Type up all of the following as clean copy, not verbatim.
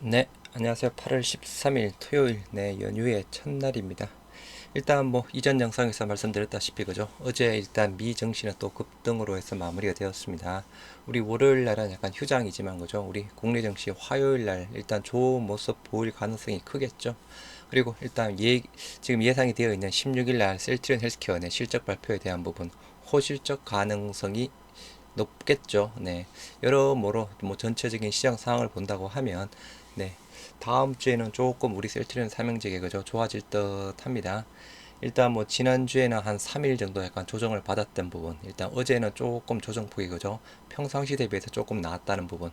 네, 안녕하세요. 8월 13일 토요일, 연휴의 첫날입니다. 일단 이전 영상에서 말씀드렸다시피 그죠? 어제 일단 미 증시는 또 급등으로 해서 마무리가 되었습니다. 우리 월요일 날은 약간 휴장이지만 그죠? 우리 국내 증시 화요일 날 일단 좋은 모습 보일 가능성이 크겠죠. 그리고 일단 지금 예상이 되어 있는 16일 날 셀트리온 헬스케어 내 실적 발표에 대한 부분 호실적 가능성이 높겠죠. 네. 여러모로 전체적인 시장 상황을 본다고 하면 네. 다음 주에는 조금 우리 셀트리온 삼형제가 그죠? 좋아질 듯 합니다. 일단 지난주에는 한 3일 정도 약간 조정을 받았던 부분, 일단 어제는 조금 조정폭이 그죠? 평상시 대비해서 조금 나았다는 부분.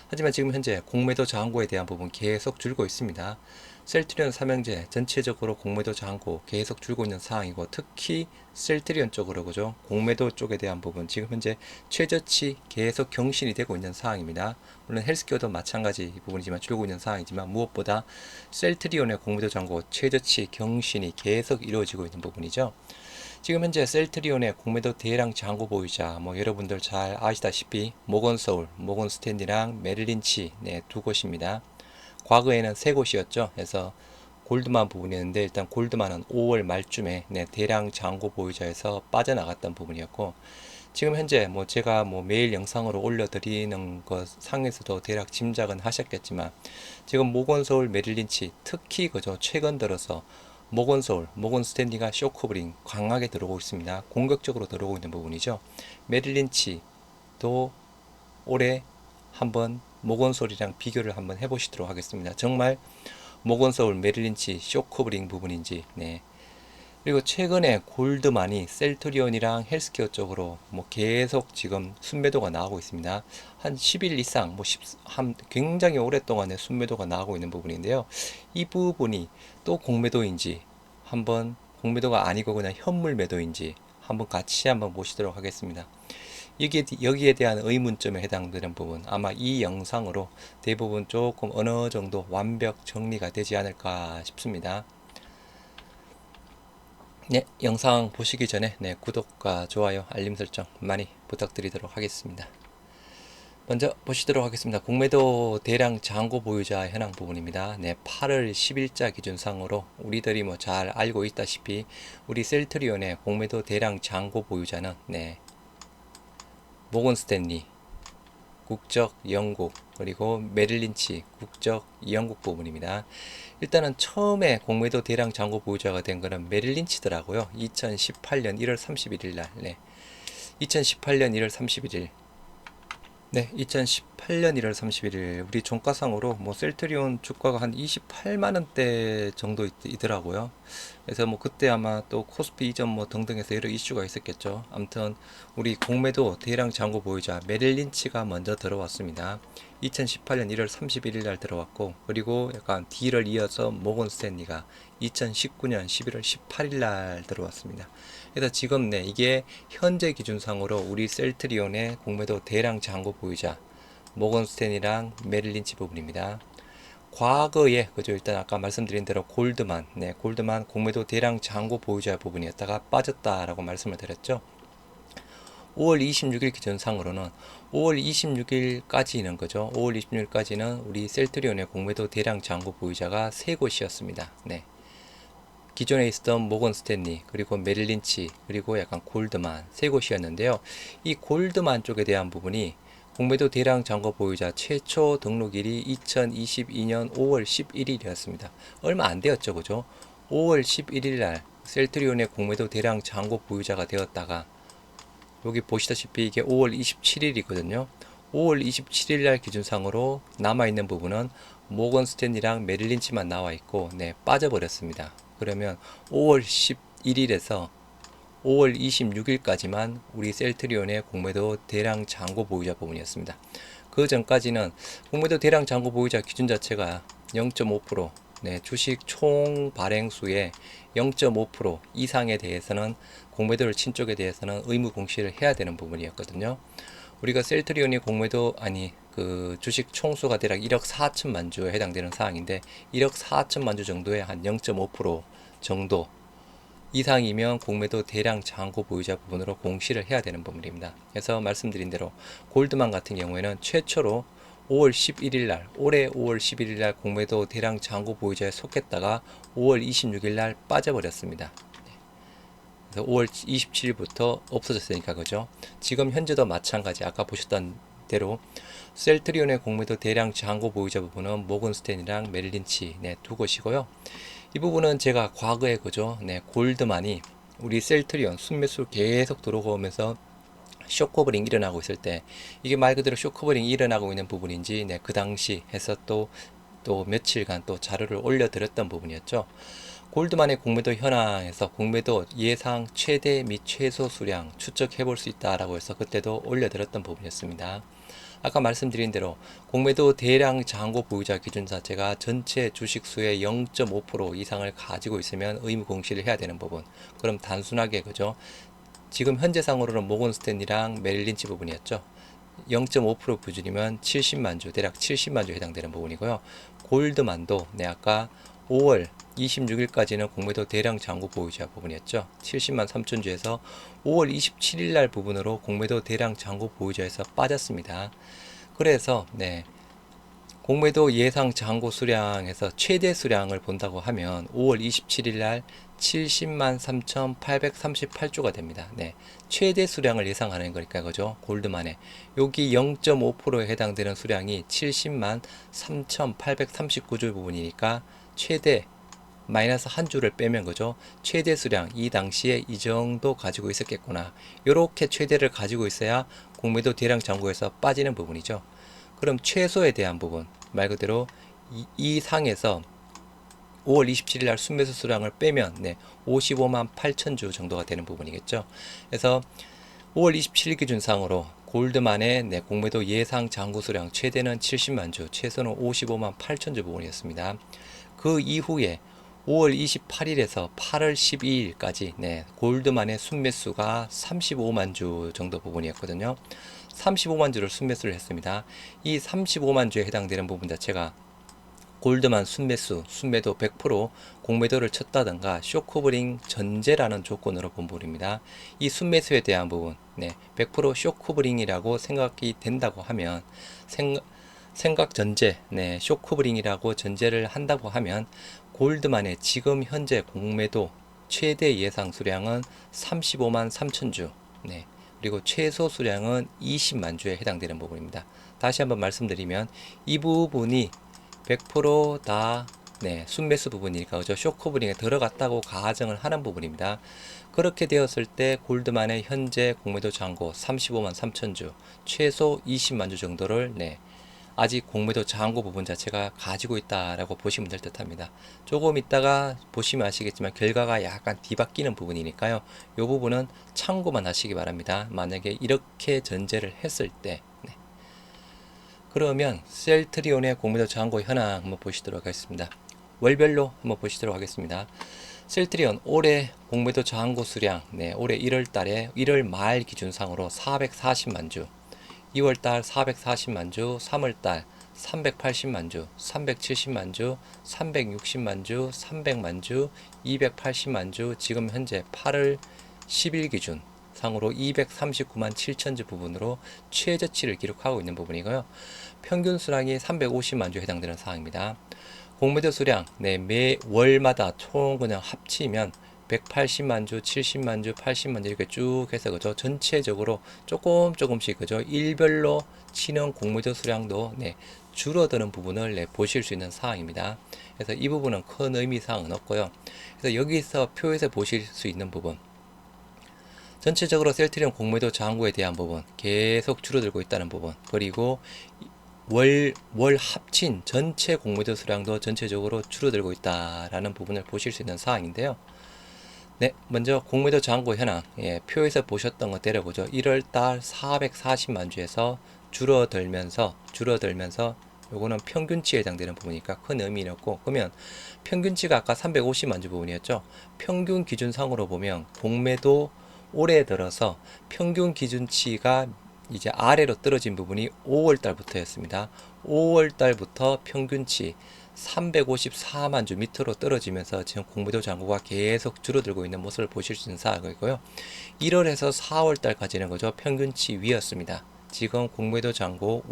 하지만 지금 현재 공매도 저항고에 대한 부분 계속 줄고 있습니다. 셀트리온 삼형제 전체적으로 공매도 저항고 계속 줄고 있는 상황이고, 특히 셀트리온 쪽으로 그죠? 공매도 쪽에 대한 부분 지금 현재 최저치 계속 경신이 되고 있는 상황입니다. 물론 헬스케어도 마찬가지 부분이지만 줄고 있는 상황이지만, 무엇보다 셀트리온의 공매도 저항고 최저치 경신이 계속 이루어지고 있는 부분이죠. 지금 현재 셀트리온의 공매도 대량 잔고 보유자 여러분들 잘 아시다시피 모건서울, 모건스탠리랑 메릴린치 두 곳입니다. 과거에는 세 곳이었죠. 그래서 골드만 부분이었는데, 일단 골드만은 5월 말쯤에 대량 잔고 보유자에서 빠져나갔던 부분이었고, 지금 현재 제가 매일 영상으로 올려드리는 것 상에서도 대략 짐작은 하셨겠지만, 지금 모건서울, 메릴린치 특히 그저 최근 들어서 모건서울, 모건스탠리가 쇼커브링 강하게 들어오고 있습니다. 공격적으로 들어오고 있는 부분이죠. 메릴린치도 올해 한번 모건서울이랑 비교를 한번 해보시도록 하겠습니다. 정말 모건서울, 메릴린치 쇼커브링 부분인지. 그리고 최근에 골드만이 셀트리온이랑 헬스케어 쪽으로 계속 지금 순매도가 나오고 있습니다. 한 10일 이상, 굉장히 오랫동안의 순매도가 나오고 있는 부분인데요. 이 부분이 또 공매도인지, 한번 공매도가 아니고 그냥 현물 매도인지 한번 같이 한번 보시도록 하겠습니다. 여기에 대한 의문점에 해당되는 부분, 아마 이 영상으로 대부분 조금 어느 정도 완벽 정리가 되지 않을까 싶습니다. 네, 영상 보시기 전에 구독과 좋아요, 알림 설정 많이 부탁드리도록 하겠습니다. 먼저 보시도록 하겠습니다. 공매도 대량 잔고 보유자 현황 부분입니다. 8월 10일자 기준상으로 우리들이 잘 알고 있다시피 우리 셀트리온의 공매도 대량 잔고 보유자는 모건스탠리 국적 영국, 그리고 메릴린치 국적 영국 부분입니다. 일단은 처음에 공매도 대량 잔고 보유자가 된 거는 메릴린치더라고요. 2018년 1월 31일 날. 2018년 1월 31일. 2018년 1월 31일 우리 종가상으로 셀트리온 주가가 한 28만 원대 정도 있더라고요. 그래서 그때 아마 또 코스피 이전 등등해서 여러 이슈가 있었겠죠. 아무튼 우리 공매도 대량 잔고 보유자 메릴린치가 먼저 들어왔습니다. 2018년 1월 31일 날 들어왔고, 그리고 약간 뒤를 이어서 모건스탠리가 2019년 11월 18일 날 들어왔습니다. 그래서 지금 이게 현재 기준상으로 우리 셀트리온의 공매도 대량 잔고 보유자 모건스탠이랑 메릴린치 부분입니다. 과거에 그죠, 일단 아까 말씀드린 대로 골드만 공매도 대량 잔고 보유자 부분이었다가 빠졌다라고 말씀을 드렸죠. 5월 26일 기준상으로는 5월 26일까지는 그죠, 5월 26일까지는 우리 셀트리온의 공매도 대량 잔고 보유자가 세 곳이었습니다. 기존에 있었던 모건 스탠리, 그리고 메릴린치, 그리고 약간 골드만 세 곳이었는데요. 이 골드만 쪽에 대한 부분이 공매도 대량 잔고 보유자 최초 등록일이 2022년 5월 11일이었습니다. 얼마 안 되었죠, 그죠? 5월 11일 날 셀트리온의 공매도 대량 잔고 보유자가 되었다가, 여기 보시다시피 이게 5월 27일이거든요. 5월 27일 날 기준상으로 남아있는 부분은 모건 스탠리랑 메릴린치만 나와있고 빠져버렸습니다. 그러면 5월 11일에서 5월 26일까지만 우리 셀트리온의 공매도 대량 잔고 보유자 부분이었습니다. 그 전까지는 공매도 대량 잔고 보유자 기준 자체가 0.5%, 주식 총 발행수의 0.5% 이상에 대해서는 공매도를 친 쪽에 대해서는 의무 공시를 해야 되는 부분이었거든요. 우리가 셀트리온이 그 주식 총수가 대략 1억 4천만 주에 해당되는 사항인데, 1억 4천만 주 정도의 한 0.5% 정도 이상이면 공매도 대량 잔고 보유자 부분으로 공시를 해야 되는 부분입니다. 그래서 말씀드린 대로 골드만 같은 경우에는 최초로 5월 11일 날, 올해 5월 11일 날 공매도 대량 잔고 보유자에 속했다가 5월 26일 날 빠져버렸습니다. 그래서 5월 27일부터 없어졌으니까 그죠. 지금 현재도 마찬가지 아까 보셨던 대로 셀트리온의 공매도 대량 잔고 보유자 부분은 모건스탠이랑 메릴린치 두 곳이고요. 이 부분은 제가 과거에 그죠. 골드만이 우리 셀트리온 순매수 계속 들어오면서 쇼커버링 일어나고 있을 때 이게 말 그대로 쇼커버링이 일어나고 있는 부분인지 그 당시 해서 또 며칠간 또 자료를 올려드렸던 부분이었죠. 골드만의 공매도 현황에서 공매도 예상 최대 및 최소 수량 추적해 볼 수 있다라고 해서 그때도 올려드렸던 부분이었습니다. 아까 말씀드린 대로 공매도 대량 잔고 보유자 기준 자체가 전체 주식수의 0.5% 이상을 가지고 있으면 의무 공시를 해야 되는 부분. 그럼 단순하게 그죠? 지금 현재상으로는 모건스탠이랑 메릴린치 부분이었죠. 0.5% 기준이면 70만 주, 대략 70만 주 해당되는 부분이고요. 골드만도 아까 5월 26일까지는 공매도 대량 잔고 보유자 부분이었죠. 70만 3천 주에서 5월 27일 날 부분으로 공매도 대량 잔고 보유자에서 빠졌습니다. 그래서 공매도 예상 잔고 수량에서 최대 수량을 본다고 하면 5월 27일 날 70만 3,838주가 됩니다. 최대 수량을 예상하는 거니까 그죠? 골드만에 여기 0.5%에 해당되는 수량이 70만 3,839주 부분이니까 최대 마이너스 한 주를 빼면 그죠? 최대 수량 이 당시에 이 정도 가지고 있었겠구나. 이렇게 최대를 가지고 있어야 공매도 대량 잔고에서 빠지는 부분이죠. 그럼 최소에 대한 부분 말 그대로 이 상에서 5월 27일 날 순매수 수량을 빼면 55만 8천 주 정도가 되는 부분이겠죠. 그래서 5월 27일 기준상으로 골드만의 공매도 예상 잔고 수량 최대는 70만 주, 최소는 55만 8천 주 부분이었습니다. 그 이후에 5월 28일에서 8월 12일까지 골드만의 순매수가 35만 주 정도 부분이었거든요. 35만 주를 순매수를 했습니다. 이 35만 주에 해당되는 부분 자체가 골드만 순매도 100% 공매도를 쳤다든가 쇼커버링 전제라는 조건으로 본 부분입니다. 이 순매수에 대한 부분 100% 쇼커버링이라고 생각이 된다고 하면 생각 전제 쇼커버링이라고 전제를 한다고 하면 골드만의 지금 현재 공매도 최대 예상 수량은 35만 3천 주 그리고 최소 수량은 20만 주에 해당되는 부분입니다. 다시 한번 말씀드리면 이 부분이 100%다 순매수 부분이니까 그죠? 쇼커버링에 들어갔다고 가정을 하는 부분입니다. 그렇게 되었을 때 골드만의 현재 공매도 잔고 35만 3천 주 최소 20만 주 정도를 아직 공매도 잔고 부분 자체가 가지고 있다라고 보시면 될 듯 합니다. 조금 있다가 보시면 아시겠지만 결과가 약간 뒤바뀌는 부분이니까요. 이 부분은 참고만 하시기 바랍니다. 만약에 이렇게 전제를 했을 때 그러면 셀트리온의 공매도 잔고 현황 한번 보시도록 하겠습니다. 월별로 한번 보시도록 하겠습니다. 셀트리온 올해 공매도 잔고 수량 올해 1월 달에 1월 말 기준상으로 440만 주 2월달 440만 주, 3월달 380만 주, 370만 주, 360만 주, 300만 주, 280만 주, 지금 현재 8월 10일 기준 상으로 239만 7천 주 부분으로 최저치를 기록하고 있는 부분이고요. 평균 수량이 350만 주 해당되는 사항입니다. 공매도 수량 매 월마다 총 그냥 합치면 180만 주, 70만 주, 80만 주 이렇게 쭉 해서 그죠? 전체적으로 조금씩 그죠? 일별로 치는 공매도 수량도 줄어드는 부분을 보실 수 있는 사항입니다. 그래서 이 부분은 큰 의미 사항은 없고요. 그래서 여기서 표에서 보실 수 있는 부분 전체적으로 셀트리온 공매도 잔고에 대한 부분 계속 줄어들고 있다는 부분 그리고 월 합친 전체 공매도 수량도 전체적으로 줄어들고 있다라는 부분을 보실 수 있는 사항인데요. 먼저 공매도 잔고 현황 표에서 보셨던 것대로 보죠. 1월달 440만 주에서 줄어들면서 요거는 평균치에 해당되는 부분이니까 큰 의미는 없고 그러면 평균치가 아까 350만 주 부분이었죠. 평균 기준상으로 보면 공매도 올해 들어서 평균 기준치가 이제 아래로 떨어진 부분이 5월 달부터였습니다. 5월 달부터 평균치 354만 주 밑으로 떨어지면서 지금 공매도 잔고가 계속 줄어들고 있는 모습을 보실 수 있는 사항이고요. 1월에서 4월 달까지는 그죠 평균치 위였습니다. 지금 공매도 잔고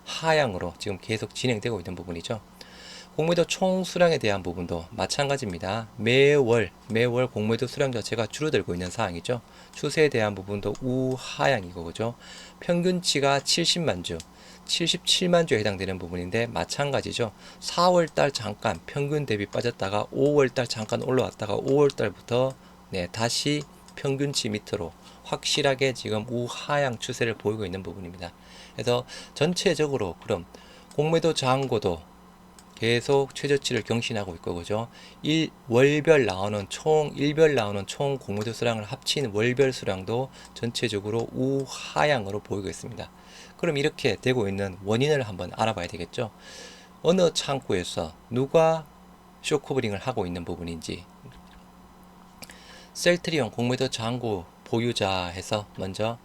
하향으로 지금 계속 진행되고 있는 부분이죠. 공매도 총 수량에 대한 부분도 마찬가지입니다. 매월 공매도 수량 자체가 줄어들고 있는 상황이죠. 추세에 대한 부분도 우하향이고, 그죠? 평균치가 70만 주, 77만 주에 해당되는 부분인데 마찬가지죠. 4월달 잠깐 평균 대비 빠졌다가 5월달 잠깐 올라왔다가 5월달부터 다시 평균치 밑으로 확실하게 지금 우하향 추세를 보이고 있는 부분입니다. 그래서 전체적으로 그럼 공매도 저항고도 계속 최저치를 경신하고 있고, 그죠? 일별 나오는 총 공매도 수량을 합친 월별 수량도 전체적으로 우하향으로 보이고 있습니다. 그럼 이렇게 되고 있는 원인을 한번 알아봐야 되겠죠? 어느 창구에서 누가 쇼커버링을 하고 있는 부분인지, 셀트리온 공매도 저항고 보유자 해서 먼저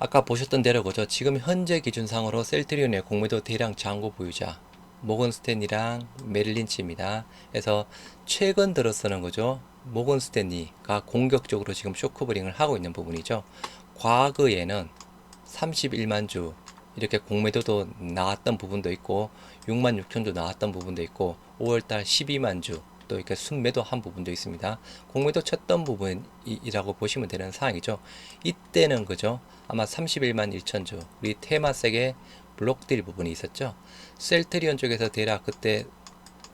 아까 보셨던 대로, 그죠? 지금 현재 기준상으로 셀트리온의 공매도 대량 저항고 보유자 모건 스탠리랑 메릴 린치입니다. 그래서 최근 들어서는, 그죠? 모건 스탠리가 공격적으로 지금 쇼커버링을 하고 있는 부분이죠. 과거에는 31만 주 이렇게 공매도도 나왔던 부분도 있고 6만 6천 주 나왔던 부분도 있고 5월달 12만 주 또 이렇게 순매도 한 부분도 있습니다. 공매도 쳤던 부분이라고 보시면 되는 상황이죠. 이때는, 그죠? 아마 31만 1천 주 우리 테마색의 블록딜 부분이 있었죠. 셀트리온 쪽에서 대략 그때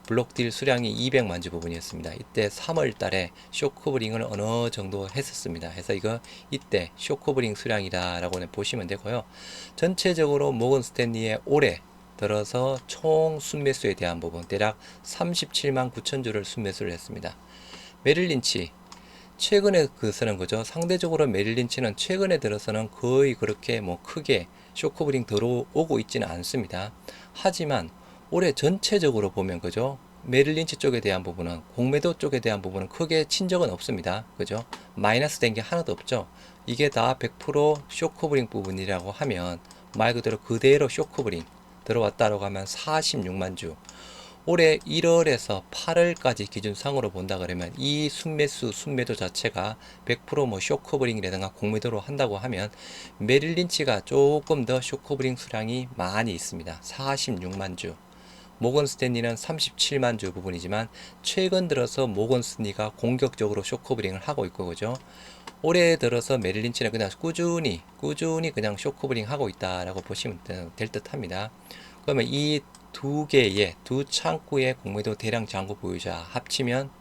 블록딜 수량이 200만 주 부분이었습니다. 이때 3월 달에 쇼커버링을 어느 정도 했었습니다. 그래서 이거 이때 쇼커버링 수량이다라고 보시면 되고요. 전체적으로 모건 스탠리의 올해 들어서 총 순매수에 대한 부분 대략 37만 9천 주를 순매수를 했습니다. 메릴 린치 최근에 그서는, 그죠? 상대적으로 메릴 린치는 최근에 들어서는 거의 그렇게 뭐 크게 쇼커버링 들어오고 있지는 않습니다. 하지만 올해 전체적으로 보면, 그죠? 메릴 린치 쪽에 대한 부분은 공매도 쪽에 대한 부분은 크게 친 적은 없습니다. 그죠? 마이너스 된 게 하나도 없죠. 이게 다 100% 쇼커버링 부분이라고 하면 말 그대로 쇼커버링 들어왔다라고 하면 46만 주. 올해 1월에서 8월까지 기준상으로 본다 그러면 이 순매도 자체가 100% 쇼커버링이라든가 공매도로 한다고 하면 메릴 린치가 조금 더 쇼커버링 수량이 많이 있습니다. 46만 주. 모건 스탠리는 37만 주 부분이지만 최근 들어서 모건 스탠리가 공격적으로 쇼커버링을 하고 있고, 그죠? 올해 들어서 메릴 린치는 그냥 꾸준히 그냥 쇼커버링 하고 있다라고 보시면 될 듯 합니다. 그러면 이 두 창구의 공매도 대량 잔고 보유자 합치면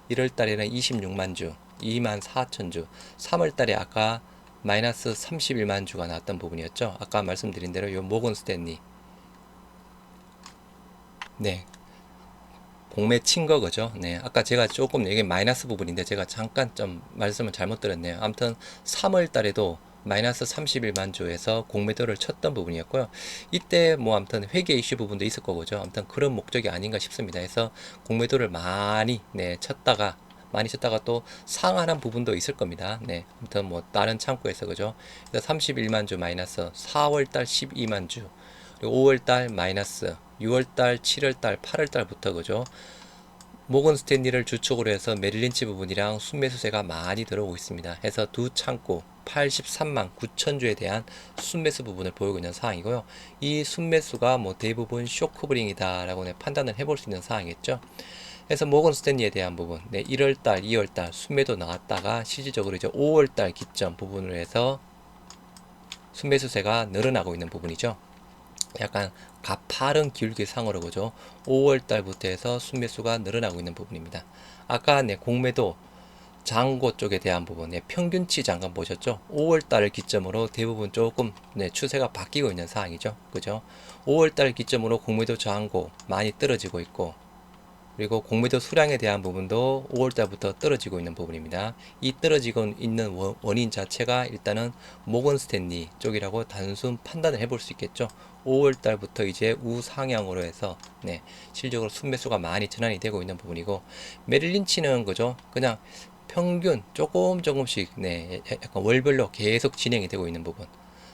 1월 달에는 26만 주, 2만 4천 주, 3월 달에 아까 마이너스 31만 주가 나왔던 부분이었죠. 아까 말씀드린 대로 요 모건 스탠리 공매 친 거, 그죠? 아까 제가 조금 이게 마이너스 부분인데 제가 잠깐 좀 말씀을 잘못 드렸네요. 아무튼 3월 달에도 마이너스 31만 주에서 공매도를 쳤던 부분이었고요. 이때 뭐 아무튼 회계 이슈 부분도 있을 거고, 그죠? 아무튼 그런 목적이 아닌가 싶습니다. 그래서 공매도를 많이 쳤다가 또 상한한 부분도 있을 겁니다. 아무튼 뭐 다른 창구에서, 그죠? 그래서 31만 주 마이너스 4월 달 12만 주 그리고 5월 달 마이너스 6월 달, 7월 달, 8월 달부터, 그죠? 모건 스탠리를 주축으로 해서 메릴 린치 부분이랑 순매수세가 많이 들어오고 있습니다. 해서 두 창구 83만 9천 주에 대한 순매수 부분을 보이고 있는 상황이고요. 이 순매수가 뭐 대부분 쇼커버링이다라고 판단을 해볼 수 있는 상황이겠죠. 그래서 모건 스탠리에 대한 부분, 1월달, 2월달 순매도 나왔다가 실질적으로 이제 5월달 기점 부분을 해서 순매수세가 늘어나고 있는 부분이죠. 약간 가파른 기울기상으로, 그죠? 5월 달부터 해서 순매수가 늘어나고 있는 부분입니다. 아까 공매도 잔고 쪽에 대한 부분, 평균치 잠깐 보셨죠? 5월 달을 기점으로 대부분 조금 추세가 바뀌고 있는 상황이죠. 그죠? 5월 달 기점으로 공매도 잔고 많이 떨어지고 있고, 그리고 공매도 수량에 대한 부분도 5월달부터 떨어지고 있는 부분입니다. 이 떨어지고 있는 원인 자체가 일단은 모건 스탠리 쪽이라고 단순 판단을 해볼 수 있겠죠. 5월달부터 이제 우상향으로 해서 실질적으로 순매수가 많이 전환이 되고 있는 부분이고, 메릴 린치는, 그죠? 그냥 평균 조금씩 약간 월별로 계속 진행이 되고 있는 부분.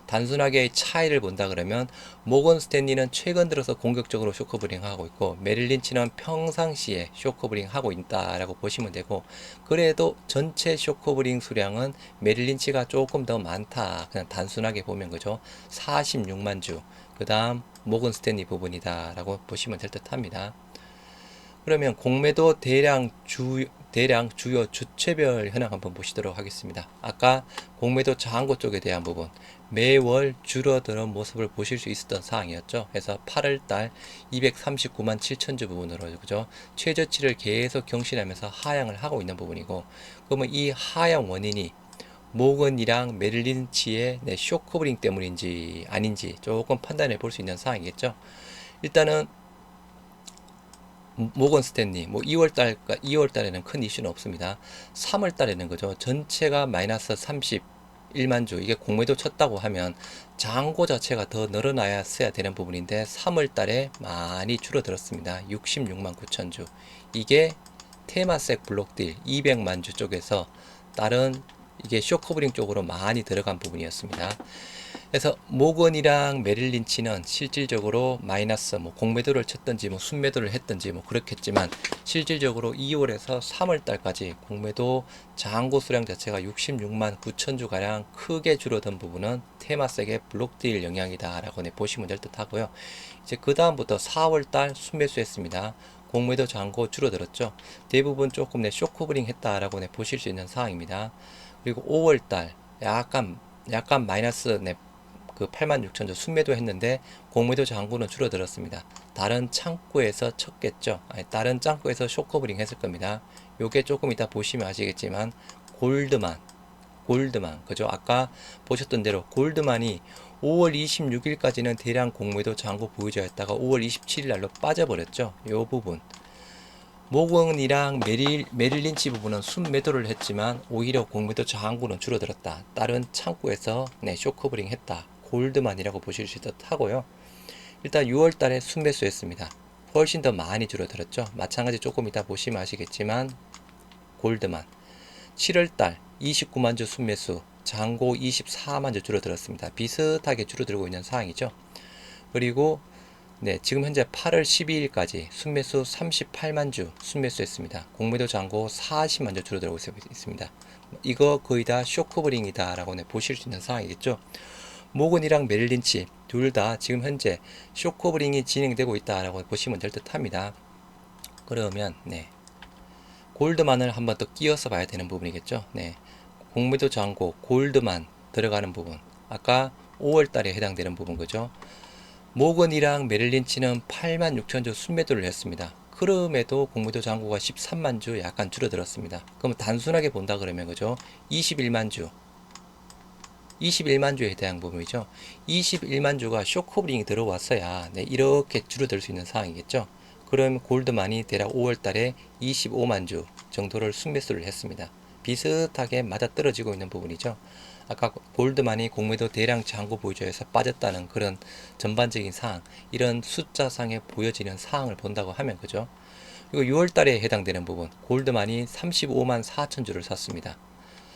단순하게 차이를 본다 그러면 모건 스탠리는 최근 들어서 공격적으로 쇼커버링 하고 있고 메릴 린치는 평상시에 쇼커버링 하고 있다라고 보시면 되고, 그래도 전체 쇼커버링 수량은 메릴 린치가 조금 더 많다, 그냥 단순하게 보면, 그죠? 46만 주 그 다음 모건 스탠리 부분이다 라고 보시면 될 듯 합니다. 그러면 공매도 대량 주요 주체별 현황 한번 보시도록 하겠습니다. 아까 공매도 저항고 쪽에 대한 부분 매월 줄어드는 모습을 보실 수 있었던 사항이었죠. 그래서 8월달 239만 7천주 부분으로 그죠? 최저치를 계속 경신하면서 하향을 하고 있는 부분이고, 그러면 이 하향 원인이 모건이랑 메릴린치의 쇼커버링 때문인지 아닌지 조금 판단해 볼 수 있는 사항이겠죠. 일단은 모건 스탠리 뭐 2월 달에는 큰 이슈는 없습니다. 3월 달에는 그죠. 전체가 마이너스 31만 주, 이게 공매도 쳤다고 하면 잔고 자체가 더 늘어나야 되는 부분인데 3월 달에 많이 줄어들었습니다. 66만 9천 주. 이게 테마색 블록딜 200만 주 쪽에서 다른 이게 쇼커버링 쪽으로 많이 들어간 부분이었습니다. 그래서 모건이랑 메릴린치는 실질적으로 마이너스 뭐 공매도를 쳤든지 뭐 순매도를 했든지 뭐 그렇겠지만, 실질적으로 2월에서 3월 달까지 공매도 잔고 수량 자체가 66만 9천 주 가량 크게 줄어든 부분은 테마색의 블록딜 영향이다라고 보시면 될 듯 하고요. 이제 그 다음부터 4월 달 순매수했습니다. 공매도 잔고 줄어들었죠. 대부분 조금 쇼커버링 했다라고 보실 수 있는 상황입니다. 그리고 5월 달 약간 마이너스 그 86,000주 순매도 했는데 공매도 잔고는 줄어들었습니다. 다른 창구에서 쳤겠죠. 아니, 다른 창구에서 쇼커버링 했을 겁니다. 요게 조금 이따 보시면 아시겠지만 골드만 그죠? 아까 보셨던 대로 골드만이 5월 26일까지는 대량 공매도 잔고 보유자였다가 5월 27일 날로 빠져버렸죠. 요 부분 모건이랑 메릴린치 부분은 순매도를 했지만 오히려 공매도 저항구는 줄어들었다. 다른 창구에서 쇼커버링 했다. 골드만이라고 보실 수 있듯하고요. 일단 6월 달에 순매수 했습니다. 훨씬 더 많이 줄어들었죠. 마찬가지 조금 이따 보시면 아시겠지만 골드만 7월 달 29만 주 순매수, 잔고 24만 주 줄어들었습니다. 비슷하게 줄어들고 있는 상황이죠. 그리고 지금 현재 8월 12일까지 순매수 38만 주 순매수했습니다. 공매도 잔고 40만 주 줄어들고 있습니다. 이거 거의 다 쇼커버링이다 라고 보실 수 있는 상황이겠죠. 모건이랑 메릴린치 둘 다 지금 현재 쇼커버링이 진행되고 있다라고 보시면 될 듯 합니다. 그러면 골드만을 한번 더 끼워서 봐야 되는 부분이겠죠. 공매도 잔고 골드만 들어가는 부분, 아까 5월 달에 해당되는 부분 그죠. 모건이랑 메릴린치는 8만 6천 주 순매도를 했습니다. 그럼에도 공매도 잔고가 13만 주 약간 줄어들었습니다. 그럼 단순하게 본다 그러면 그죠? 21만 주에 해당 부분이죠. 21만 주가 쇼커버링이 들어왔어야 이렇게 줄어들 수 있는 상황이겠죠. 그럼 골드만이 대략 5월 달에 25만 주 정도를 순매수를 했습니다. 비슷하게 맞아떨어지고 있는 부분이죠. 아까 골드만이 공매도 대량 잔고 보유자에서 빠졌다는 그런 전반적인 사항, 이런 숫자상에 보여지는 사항을 본다고 하면 그죠. 그리고 6월 달에 해당되는 부분, 골드만이 35만 4천 주를 샀습니다.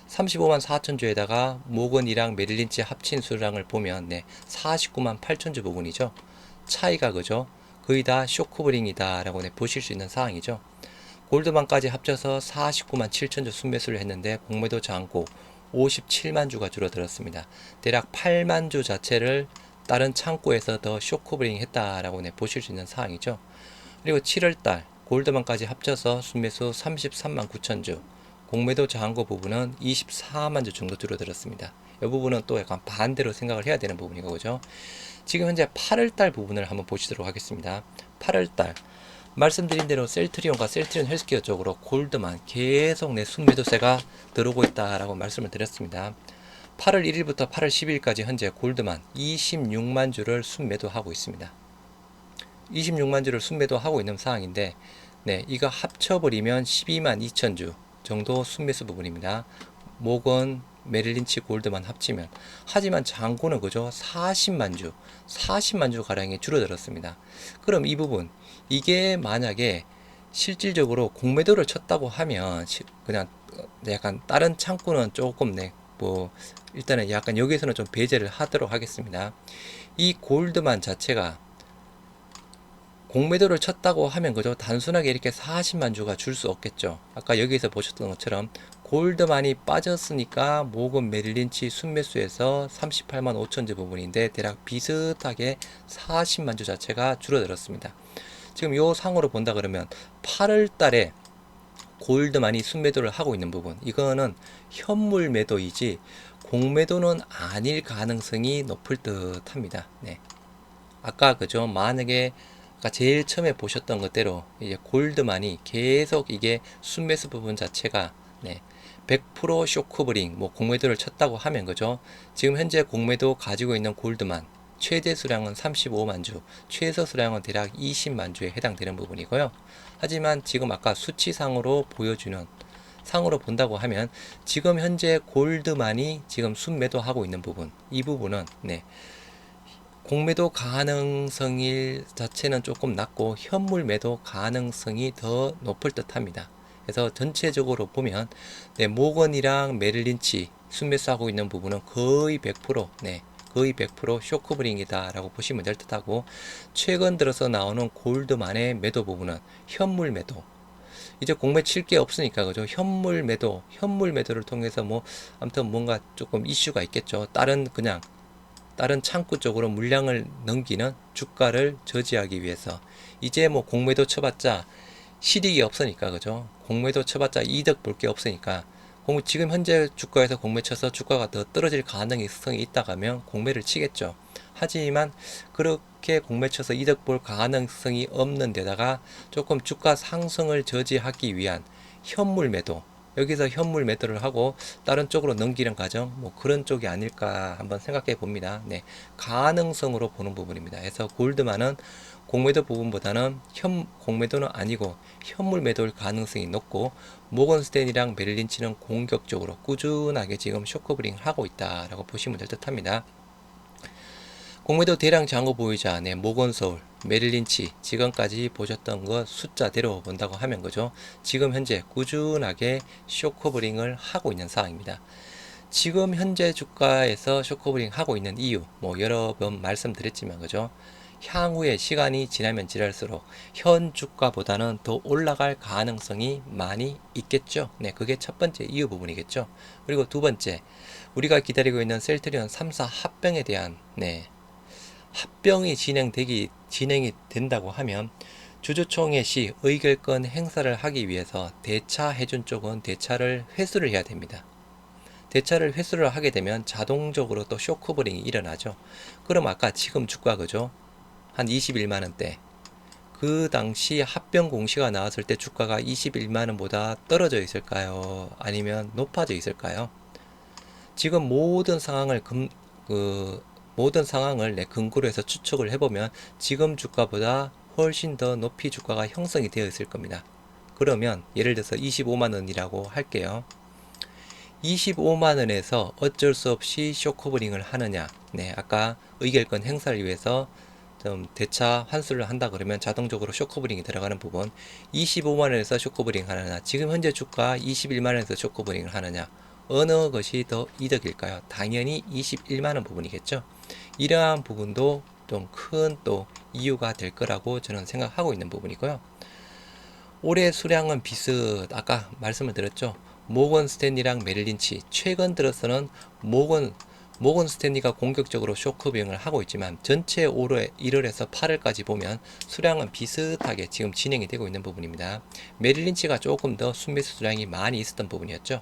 35만 4천 주에다가 모건이랑 메릴린치 합친 수량을 보면 49만 8천 주 부분이죠. 차이가 그죠. 거의 다 쇼커버링이다 라고 보실 수 있는 상황이죠. 골드만까지 합쳐서 49만 7천 주 순매수를 했는데 공매도 잔고 57만 주가 줄어들었습니다. 대략 8만 주 자체를 다른 창구에서 더 쇼커버링 했다라고 보실 수 있는 상황이죠. 그리고 7월달 골드만까지 합쳐서 순매수 33만 9천 주, 공매도 저항고 부분은 24만 주 정도 줄어들었습니다. 이 부분은 또 약간 반대로 생각을 해야 되는 부분이고 그죠. 지금 현재 8월달 부분을 한번 보시도록 하겠습니다. 8월달 말씀드린 대로 셀트리온과 셀트리온 헬스케어 쪽으로 골드만 계속 순매도세가 들어오고 있다라고 말씀을 드렸습니다. 8월 1일부터 8월 10일까지 현재 골드만 26만 주를 순매도하고 있습니다. 26만 주를 순매도하고 있는 상황인데 이거 합쳐버리면 12만 2천 주 정도 순매수 부분입니다. 모건, 메릴린치, 골드만 합치면. 하지만 잔고는 그죠? 40만 주 가량이 줄어들었습니다. 그럼 이 부분, 이게 만약에 실질적으로 공매도를 쳤다고 하면 그냥 약간 다른 창구는 조금 뭐 일단은 약간 여기서는 좀 배제를 하도록 하겠습니다. 이 골드만 자체가 공매도를 쳤다고 하면 그죠? 단순하게 이렇게 40만 주가 줄 수 없겠죠. 아까 여기서 보셨던 것처럼 골드만이 빠졌으니까 모건 메릴린치 순매수에서 38만 5천 주 부분인데 대략 비슷하게 40만 주 자체가 줄어들었습니다. 지금 요 상으로 본다 그러면 8월 달에 골드만이 순매도를 하고 있는 부분, 이거는 현물 매도이지 공매도는 아닐 가능성이 높을 듯 합니다. 네. 아까 그죠? 만약에 아까 제일 처음에 보셨던 것대로 이제 골드만이 계속 이게 순매수 부분 자체가 네, 100% 쇼크브링 뭐 공매도를 쳤다고 하면 그죠? 지금 현재 공매도 가지고 있는 골드만 최대 수량은 35만 주, 최소 수량은 대략 20만 주에 해당되는 부분이고요. 하지만 지금 아까 수치상으로 보여주는 상으로 본다고 하면 지금 현재 골드만이 지금 순매도하고 있는 부분, 이 부분은 네, 공매도 가능성일 자체는 조금 낮고 현물 매도 가능성이 더 높을 듯 합니다. 그래서 전체적으로 보면 네, 모건이랑 메릴린치 순매수하고 있는 부분은 거의 100% 네, 거의 100% 쇼크브링이다 라고 보시면 될 듯하고, 최근 들어서 나오는 골드만의 매도 부분은 현물 매도, 이제 공매 칠 게 없으니까 그죠, 현물 매도를 통해서 뭐 아무튼 뭔가 조금 이슈가 있겠죠. 다른 창구 쪽으로 물량을 넘기는 주가를 저지하기 위해서. 이제 뭐 공매도 쳐봤자 실익이 없으니까 그죠, 공매도 쳐봤자 이득 볼 게 없으니까 지금 현재 주가에서 공매 쳐서 주가가 더 떨어질 가능성이 있다고 하면 공매를 치겠죠. 하지만 그렇게 공매 쳐서 이득 볼 가능성이 없는 데다가 조금 주가 상승을 저지하기 위한 현물 매도, 여기서 현물 매도를 하고 다른 쪽으로 넘기는 과정, 뭐 그런 쪽이 아닐까 한번 생각해 봅니다. 네, 가능성으로 보는 부분입니다. 그래서 골드만은 공매도 부분보다는 공매도는 아니고 현물 매도일 가능성이 높고, 모건스탠이랑 메릴린치는 공격적으로 꾸준하게 지금 쇼크브링 하고 있다라고 보시면 될 듯합니다. 공매도 대량 잔고 보유자, 네, 모건서울, 메릴린치 지금까지 보셨던 것 숫자대로 본다고 하면 그죠, 지금 현재 꾸준하게 쇼커버링을 하고 있는 상황입니다. 지금 현재 주가에서 쇼커버링 하고 있는 이유 뭐 여러 번 말씀드렸지만 그죠, 향후에 시간이 지나면 지날수록 현 주가보다는 더 올라갈 가능성이 많이 있겠죠. 네, 그게 첫 번째 이유 부분이겠죠. 그리고 두 번째, 우리가 기다리고 있는 셀트리온 3사 합병에 대한 네, 합병이 진행이 된다고 하면 주주총회 시 의결권 행사를 하기 위해서 대차해준 쪽은 대차를 회수를 해야 됩니다. 대차를 회수를 하게 되면 자동적으로 또 쇼크브링이 일어나죠. 그럼 아까 지금 주가 그죠, 한 21만원대, 그 당시 합병 공시가 나왔을 때 주가가 21만원보다 떨어져 있을까요? 아니면 높아져 있을까요? 지금 모든 상황을 근거로 해서 추측을 해보면 지금 주가보다 훨씬 더 높이 주가가 형성이 되어 있을 겁니다. 그러면 예를 들어서 25만원이라고 할게요. 25만원에서 어쩔 수 없이 쇼커버링을 하느냐, 네, 아까 의결권 행사를 위해서 좀 대차 환수를 한다 그러면 자동적으로 쇼커버링이 들어가는 부분, 25만원에서 쇼커버링 하느냐, 지금 현재 주가 21만원에서 쇼커버링을 하느냐, 어느 것이 더 이득일까요? 당연히 21만원 부분이겠죠. 이러한 부분도 좀 큰 또 이유가 될 거라고 저는 생각하고 있는 부분이고요. 올해 수량은 아까 말씀을 드렸죠. 모건 스탠리랑 메릴린치, 최근 들어서는 모건 스탠리가 공격적으로 쇼크뱅을 하고 있지만 전체 올해 1월에서 8월까지 보면 수량은 비슷하게 지금 진행이 되고 있는 부분입니다. 메릴린치가 조금 더 순매수 수량이 많이 있었던 부분이었죠.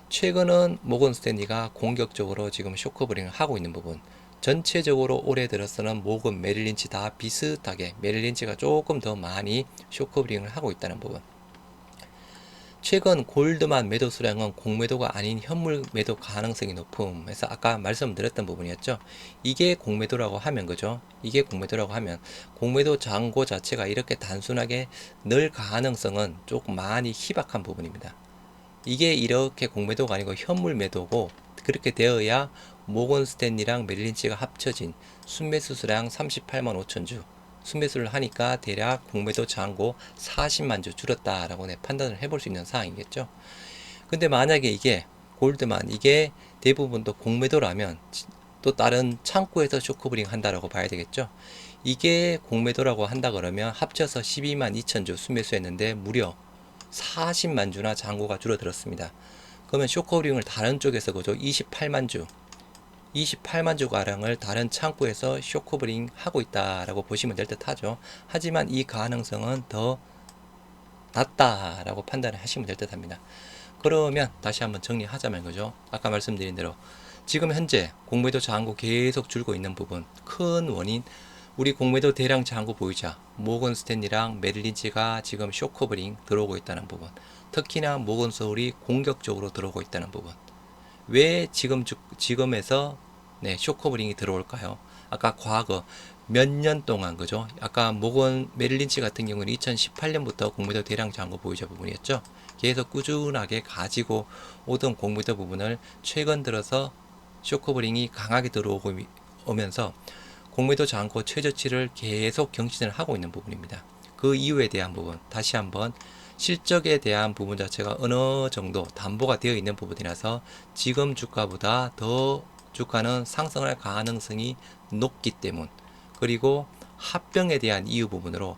최근은 모건 스탠리가 공격적으로 지금 쇼크브링을 하고 있는 부분, 전체적으로 올해 들어서는 모건, 메릴린치 다 비슷하게 메릴린치가 조금 더 많이 쇼크브링을 하고 있다는 부분, 최근 골드만 매도 수량은 공매도가 아닌 현물 매도 가능성이 높음 해서 아까 말씀드렸던 부분이었죠. 이게 공매도라고 하면 그죠, 이게 공매도라고 하면 공매도 잔고 자체가 이렇게 단순하게 늘 가능성은 조금 많이 희박한 부분입니다. 이게 이렇게 공매도가 아니고 현물 매도고, 그렇게 되어야 모건 스탠리랑 메릴린치가 합쳐진 순매수 수량 38만 5천 주 순매수를 하니까 대략 공매도 잔고 40만 주 줄었다라고 판단을 해볼 수 있는 상황이겠죠. 근데 만약에 이게 골드만 이게 대부분 또 공매도라면 또 다른 창구에서 쇼크브링 한다라고 봐야 되겠죠. 이게 공매도라고 한다 그러면 합쳐서 12만 2천 주 순매수했는데 무려 40만 주나 잔고가 줄어들었습니다. 그러면 쇼커버링을 다른 쪽에서 그죠? 28만 주 28만 주 가량을 다른 창구에서 쇼커버링 하고 있다라고 보시면 될 듯 하죠. 하지만 이 가능성은 더 낮다라고 판단을 하시면 될 듯 합니다. 그러면 다시 한번 정리하자면 그죠? 아까 말씀드린 대로 지금 현재 공매도 저항고 계속 줄고 있는 부분 큰 원인 우리 공매도 대량 저항고 보이자 모건 스탠리랑 메릴린치가 지금 쇼커버링 들어오고 있다는 부분 특히나 모건 서울이 공격적으로 들어오고 있다는 부분 왜 지금에서 네, 쇼커버링이 들어올까요? 아까 과거 몇 년 동안 그죠? 아까 모건 메릴린치 같은 경우는 2018년부터 공매도 대량 저항고 보유자 부분이었죠. 계속 꾸준하게 가지고 오던 공매도 부분을 최근 들어서 쇼커버링이 강하게 들어오면서 공매도 저항고 최저치를 계속 경신을 하고 있는 부분입니다. 그 이유에 대한 부분 다시 한번 실적에 대한 부분 자체가 어느 정도 담보가 되어 있는 부분이라서 지금 주가보다 더 주가는 상승할 가능성이 높기 때문 그리고 합병에 대한 이유 부분으로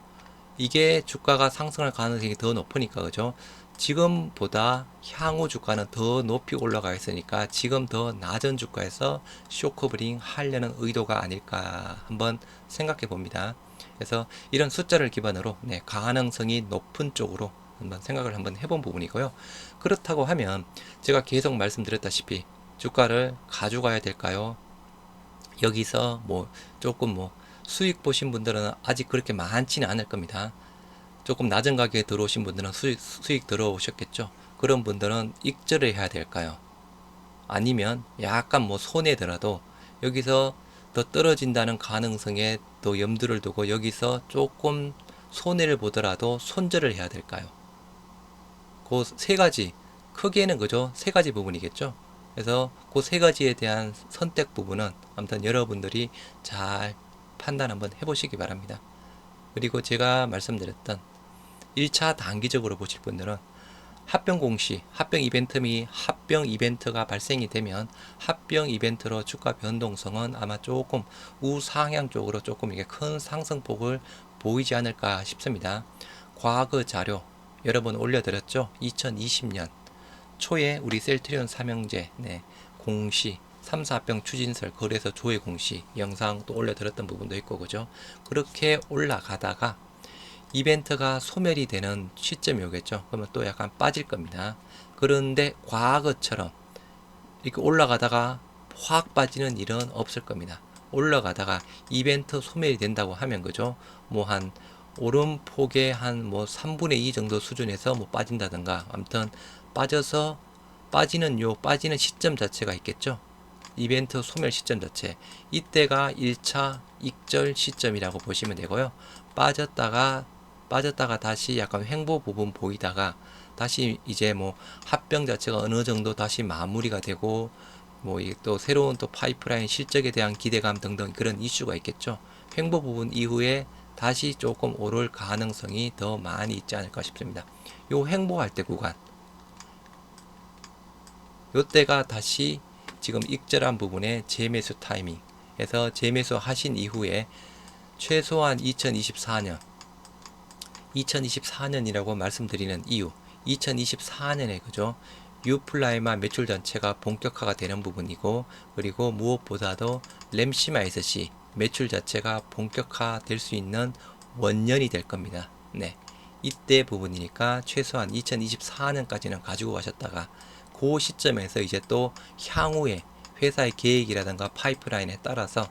이게 주가가 상승할 가능성이 더 높으니까 그죠? 지금보다 향후 주가는 더 높이 올라가 있으니까 지금 더 낮은 주가에서 쇼커버링 하려는 의도가 아닐까 한번 생각해 봅니다. 그래서 이런 숫자를 기반으로 네, 가능성이 높은 쪽으로 한번 생각을 한번 해본 부분이고요. 그렇다고 하면 제가 계속 말씀드렸다시피 주가를 가져가야 될까요? 여기서 조금 수익 보신 분들은 아직 그렇게 많지는 않을 겁니다. 조금 낮은 가격에 들어오신 분들은 수익 들어오셨겠죠. 그런 분들은 익절을 해야 될까요? 아니면 약간 손해더라도 여기서 더 떨어진다는 가능성에 또 염두를 두고 여기서 조금 손해를 보더라도 손절을 해야 될까요? 그 세 가지 크게는 그죠? 세 가지 부분이겠죠. 그래서 그 세 가지에 대한 선택 부분은 아무튼 여러분들이 잘 판단 한번 해보시기 바랍니다. 그리고 제가 말씀드렸던 1차 단기적으로 보실 분들은 합병 공시, 합병 이벤트가 발생이 되면 합병 이벤트로 주가 변동성은 아마 조금 우상향 쪽으로 조금 이게 큰 상승폭을 보이지 않을까 싶습니다. 과거 자료 여러 번 올려드렸죠. 2020년 초에 우리 셀트리온 삼형제 공시 3, 4합병 추진설 거래소 조회 공시 영상 또 올려드렸던 부분도 있고 그죠. 그렇게 올라가다가 이벤트가 소멸이 되는 시점이 오겠죠. 그러면 또 약간 빠질 겁니다. 그런데 과거처럼 이렇게 올라가다가 확 빠지는 일은 없을 겁니다. 올라가다가 이벤트 소멸이 된다고 하면 그죠. 한 오름폭의 한 3분의 2 정도 수준에서 빠진다든가 아무튼 빠지는 시점 자체가 있겠죠. 이벤트 소멸 시점 자체 이때가 1차 익절 시점이라고 보시면 되고요. 빠졌다가 다시 약간 횡보 부분 보이다가 다시 이제 합병 자체가 어느 정도 다시 마무리가 되고 또 새로운 또 파이프라인 실적에 대한 기대감 등등 그런 이슈가 있겠죠. 횡보 부분 이후에 다시 조금 오를 가능성이 더 많이 있지 않을까 싶습니다. 요 횡보할 때 구간 요때가 다시 지금 익절한 부분에 재매수 타이밍 해서 재매수 하신 이후에 최소한 2024년이라고 말씀드리는 이유 2024년에 그죠 유플라이마 매출 전체가 본격화가 되는 부분이고 그리고 무엇보다도 램시마 SC 매출 자체가 본격화 될 수 있는 원년이 될 겁니다. 네, 이때 부분이니까 최소한 2024년까지는 가지고 가셨다가 그 시점에서 이제 또 향후에 회사의 계획이라든가 파이프라인에 따라서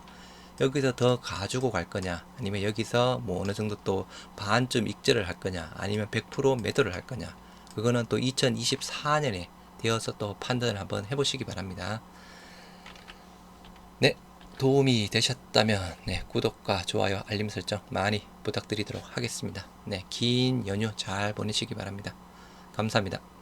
여기서 더 가지고 갈 거냐 아니면 여기서 어느 정도 또 반쯤 익절을 할 거냐 아니면 100% 매도를 할 거냐 그거는 또 2024년에 되어서 또 판단을 한번 해보시기 바랍니다. 네, 도움이 되셨다면 구독과 좋아요 알림 설정 많이 부탁드리도록 하겠습니다. 긴 연휴 잘 보내시기 바랍니다. 감사합니다.